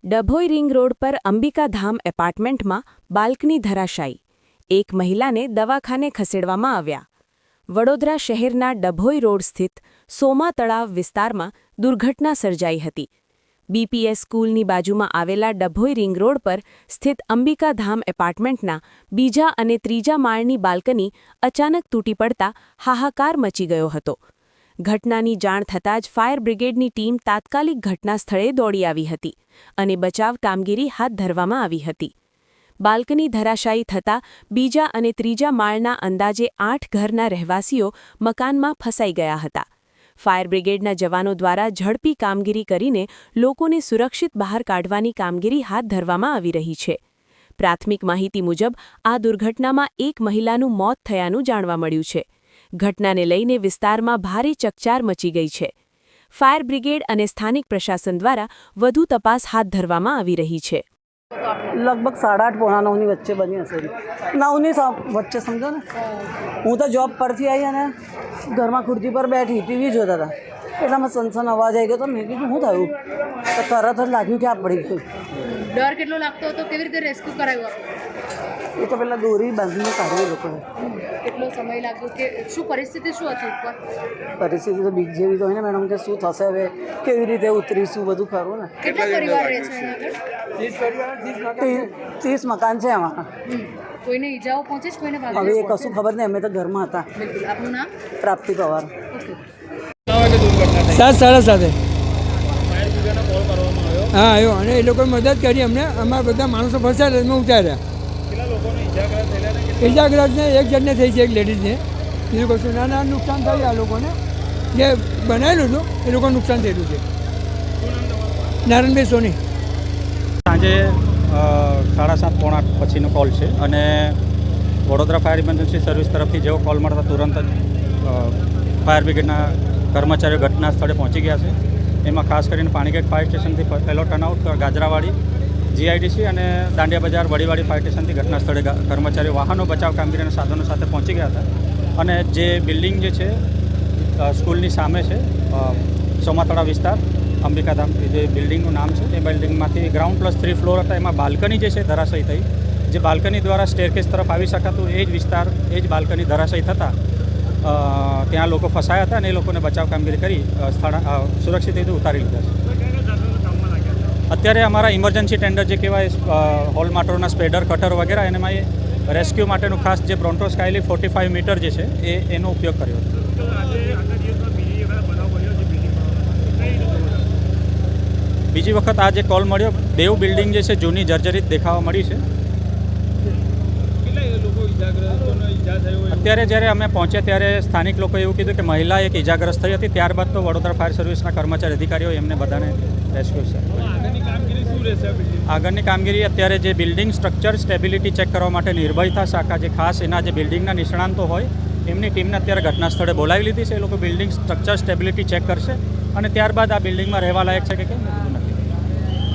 Dabhoi ring road પર અંબિકાધામ એપાર્ટમેન્ટમાં balcony ધરાશાયી. એક મહિલાને દવાખાને ખસેડવામાં આવ્યા. વડોદરા શહેરના ડભોઈ રોડ સ્થિત સોમા તળાવ વિસ્તારમાં દુર્ઘટના સર્જાઈ હતી. બીપીએસ સ્કૂલની બાજુમાં આવેલા ડભોઈ રિંગ રોડ પર સ્થિત અંબિકાધામ એપાર્ટમેન્ટના બીજા અને ત્રીજા માળની બાલ્કની અચાનક તૂટી પડતા હાહાકાર મચી ગયો હતો. ઘટનાની જાણ થતાં જ ફાયર બ્રિગેડની ટીમ તાત્કાલિક ઘટના સ્થળે દોડી આવી હતી અને બચાવ કામગીરી હાથ ધરવામાં આવી હતી. બાલ્કની ધરાશાયી થતાં બીજા અને ત્રીજા માળના અંદાજે 8 ઘરના રહેવાસીઓ મકાનમાં ફસાઈ ગયા હતા. ફાયર બ્રિગેડના જવાનો દ્વારા ઝડપી કામગીરી કરીને લોકોને સુરક્ષિત બહાર કાઢવાની કામગીરી હાથ ધરવામાં આવી રહી છે. પ્રાથમિક માહિતી મુજબ આ દુર્ઘટનામાં એક મહિલાનું મોત થયાનું જાણવા મળ્યું છે. ઘટનાને લઈને વિસ્તારમાં ભારે ચકચાર મચી ગઈ છે. ફાયર બ્રિગેડ અને સ્થાનિક પ્રશાસન દ્વારા વધુ તપાસ હાથ ધરવામાં આવી રહી છે. लगभग 8:30 पौना 9 વચ્ચે બની હશે. 9 વચ્ચે સમજો ને. હું તો જોબ પરથી આવી અને ઘરમાં ખુરશી પર બેઠી ટીવી જોતા હતા. એટલામાં સનસન અવાજ આવી ગયો તો મેં કીધું શું થયું તો તરત જ લાગ્યું કે આ પડી ગયું. ડર કેટલો લાગતો હતો? કેવી રીતે રેસ્ક્યુ કરાવ્યું? એ તો પહેલાં દોરી બાંધીને કાઢ્યું લોકોએ. કેટલો સમય લાગ્યો? કે શું પરિસ્થિતિ શું હતી ઉપર? પરિસ્થિતિ તો બીક જેવી તો હોય ને મેડમ, કે શું થશે હવે, કેવી રીતે ઉતરીશું, બધું ખરું ને. કેટલા પરિવાર રહે છે અહીંયા આગળ? 30 મકાન છે આમાં. કોઈને ઈજાઓ પહોંચે છે? કોઈને હવે એ કશું ખબર નહીં, અમે તો ઘરમાં હતા. બિલકુલ. આપનું નામ? પ્રાપ્તિ પવાર. ઓકે. 7:30. હા આવ્યો અને એ લોકોએ મદદ કરી અમને. અમારા બધા માણસો ફસાયા અમે ઉતાર્યા. ઇજાગ્રસ્તને એક જણને થઈ છે, એક લેડીઝને. બીજું કશું નાના નુકસાન થયું આ લોકોને. જે બનાવેલું હતું એ લોકોને નુકસાન થયેલું છે. નારાયણભાઈ સોની. સાંજે 7:30 પોણા 8 પછીનો કોલ છે અને વડોદરા ફાયર ઇમરજન્સી સર્વિસ તરફથી જેવો કોલ મળતા તુરંત જ ફાયર બ્રિગેડના કર્મચારીઓ ઘટના સ્થળે પહોંચી ગયા છે. એમાં ખાસ કરીને પાણીગેટ ફાયર સ્ટેશનથી પહેલો ટર્નઆઉટ, ગાજરાવાડી જીઆઈડીસી અને દાંડિયા બજાર વડીવાડી ફાયર સ્ટેશનથી ઘટના સ્થળે કર્મચારીઓ વાહનો બચાવ કામગીરીના સાધનો સાથે પહોંચી ગયા હતા. અને જે બિલ્ડિંગ જે છે સ્કૂલની સામે છે, સોમાતળા વિસ્તાર, અંબિકાધામ જે બિલ્ડિંગનું નામ છે, એ બિલ્ડિંગમાંથી ગ્રાઉન્ડ +3 ફ્લોર હતા. એમાં બાલ્કની જે છે ધરાશયી થઈ. જે બાલ્કની દ્વારા સ્ટેરકેસ તરફ આવી શકાતું એ જ વિસ્તાર, એ જ બાલ્કની ધરાશયી થતાં ત્યાં લોકો ફસાયા હતા અને એ લોકોને બચાવ કામગીરી કરી સુરક્ષિત રીતે ઉતારી લીધા છે. અત્યારે અમારા ઇમરજન્સી ટેન્ડર જે કહેવાય, હોલ માટરોના સ્પેડર, કટર વગેરે, એનામાં એ રેસ્ક્યુ માટેનું ખાસ જે બ્રોન્ટો સ્કાયલી 45 મીટર જે છે એનો ઉપયોગ કર્યો હતો. બીજી વખત આ જે કોલ મળ્યો, બેવ બિલ્ડિંગ જે છે જૂની જર્જરિત દેખાવા મળી છે. અત્યારે જ્યારે અમે પહોંચ્યા ત્યારે સ્થાનિક લોકોએ એવું કીધું કે મહિલા એક ઇજાગ્રસ્ત થઈ હતી. ત્યારબાદ તો વડોદરા ફાયર સર્વિસના કર્મચારી અધિકારીઓ એમને બધાને રેસ્ક્યુ છે. આગળની કામગીરી અત્યારે જે બિલ્ડિંગ સ્ટ્રક્ચર સ્ટેબિલિટી ચેક કરવા માટે નિર્ભયતા શાખા, જે ખાસ એના જે બિલ્ડિંગના નિષ્ણાંતો હોય એમની ટીમને અત્યારે ઘટના સ્થળે બોલાવી લીધી છે. એ લોકો બિલ્ડિંગ સ્ટ્રક્ચર સ્ટેબિલિટી ચેક કરશે અને ત્યારબાદ આ બિલ્ડિંગમાં રહેવા લાયક છે કે કેમ